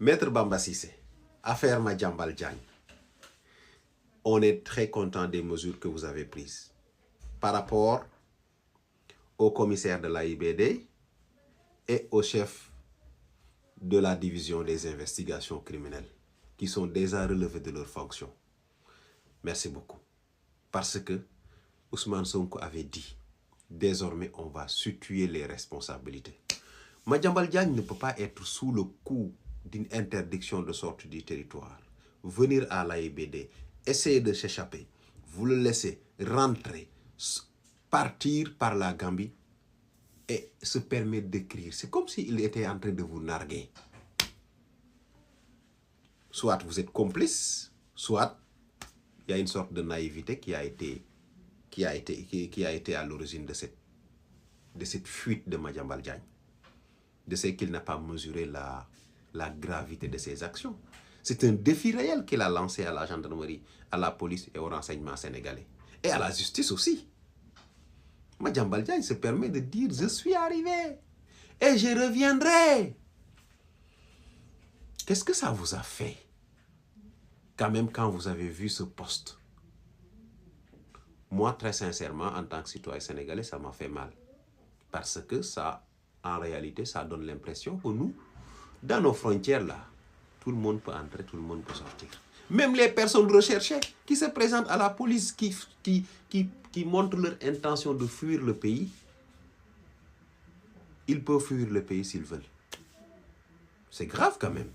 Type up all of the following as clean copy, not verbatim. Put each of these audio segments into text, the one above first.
Maître Bamba Cissé, affaire Madiambal Diagne, on est très content des mesures que vous avez prises par rapport au commissaire de l'AIBD et au chef de la division des investigations criminelles qui sont déjà relevés de leurs fonctions. Merci beaucoup. Parce que Ousmane Sonko avait dit, désormais on va situer les responsabilités. Madiambal Diagne ne peut pas être sous le coup d'une interdiction de sortie du territoire, venir à l'AIBD, essayer de s'échapper, vous le laissez rentrer, partir par la Gambie et se permettre d'écrire. C'est comme s'il était en train de vous narguer. Soit vous êtes complice, soit il y a une sorte de naïveté qui a été à l'origine de cette fuite de Madiambal Diagne, de ce qu'il n'a pas mesuré la gravité de ses actions. C'est un défi réel qu'il a lancé à la gendarmerie, à la police et au renseignement sénégalais. Et à la justice aussi. Madiambal Diagne se permet de dire « Je suis arrivé et je reviendrai ». Qu'est-ce que ça vous a fait quand même quand vous avez vu ce poste? Moi, très sincèrement, en tant que citoyen sénégalais, ça m'a fait mal. Parce que ça, en réalité, ça donne l'impression que nous, dans nos frontières là, tout le monde peut entrer, tout le monde peut sortir. Même les personnes recherchées qui se présentent à la police, qui montrent leur intention de fuir le pays, ils peuvent fuir le pays s'ils veulent. C'est grave quand même.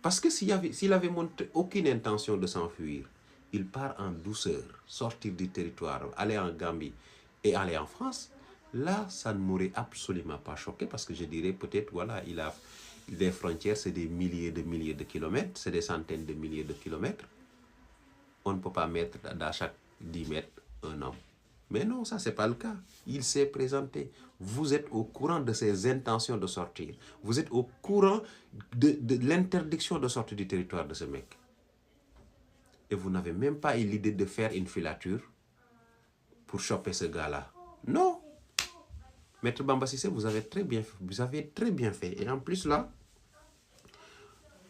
Parce que s'il avait montré aucune intention de s'enfuir, il part en douceur, sortir du territoire, aller en Gambie et aller en France, là, ça ne m'aurait absolument pas choqué parce que je dirais peut-être, voilà, il a des frontières, c'est des milliers de kilomètres, c'est des centaines de milliers de kilomètres. On ne peut pas mettre dans chaque 10 mètres un homme. Mais non, ça, c'est pas le cas. Il s'est présenté. Vous êtes au courant de ses intentions de sortir. Vous êtes au courant de l'interdiction de sortir du territoire de ce mec. Et vous n'avez même pas eu l'idée de faire une filature pour choper ce gars-là. Non. Maître Bamba Cissé, vous avez très bien fait. Et en plus là,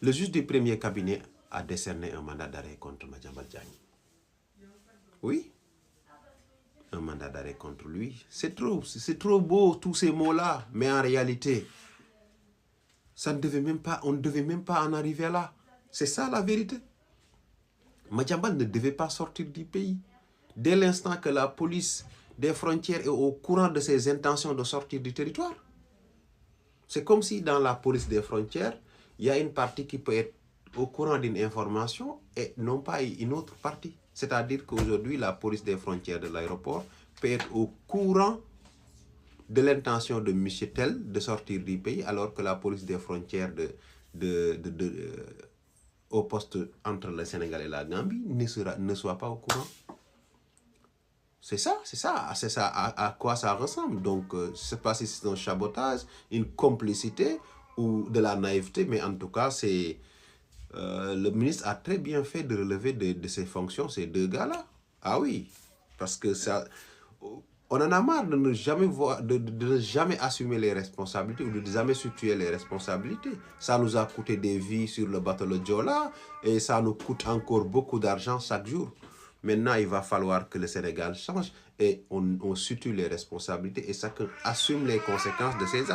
le juge du premier cabinet a décerné un mandat d'arrêt contre Madiambal Diagne. Oui. Un mandat d'arrêt contre lui. C'est trop beau tous ces mots-là. Mais en réalité, on ne devait même pas en arriver là. C'est ça la vérité. Madiambal ne devait pas sortir du pays. Dès l'instant que la police des frontières est au courant de ses intentions de sortir du territoire. C'est comme si dans la police des frontières, il y a une partie qui peut être au courant d'une information et non pas une autre partie. C'est-à-dire qu'aujourd'hui, la police des frontières de l'aéroport peut être au courant de l'intention de M. Tel de sortir du pays, alors que la police des frontières au poste entre le Sénégal et la Gambie ne soit pas au courant. C'est ça à quoi ça ressemble. Donc, je ne sais pas si c'est un sabotage, une complicité ou de la naïveté, mais en tout cas, le ministre a très bien fait de relever de ses fonctions ces deux gars-là. Ah oui, parce que ça, on en a marre de ne jamais assumer les responsabilités ou de ne jamais situer les responsabilités. Ça nous a coûté des vies sur le bateau Le Joola et ça nous coûte encore beaucoup d'argent chaque jour. Maintenant, il va falloir que le Sénégal change et on situe les responsabilités et chacun assume les conséquences de ses actes.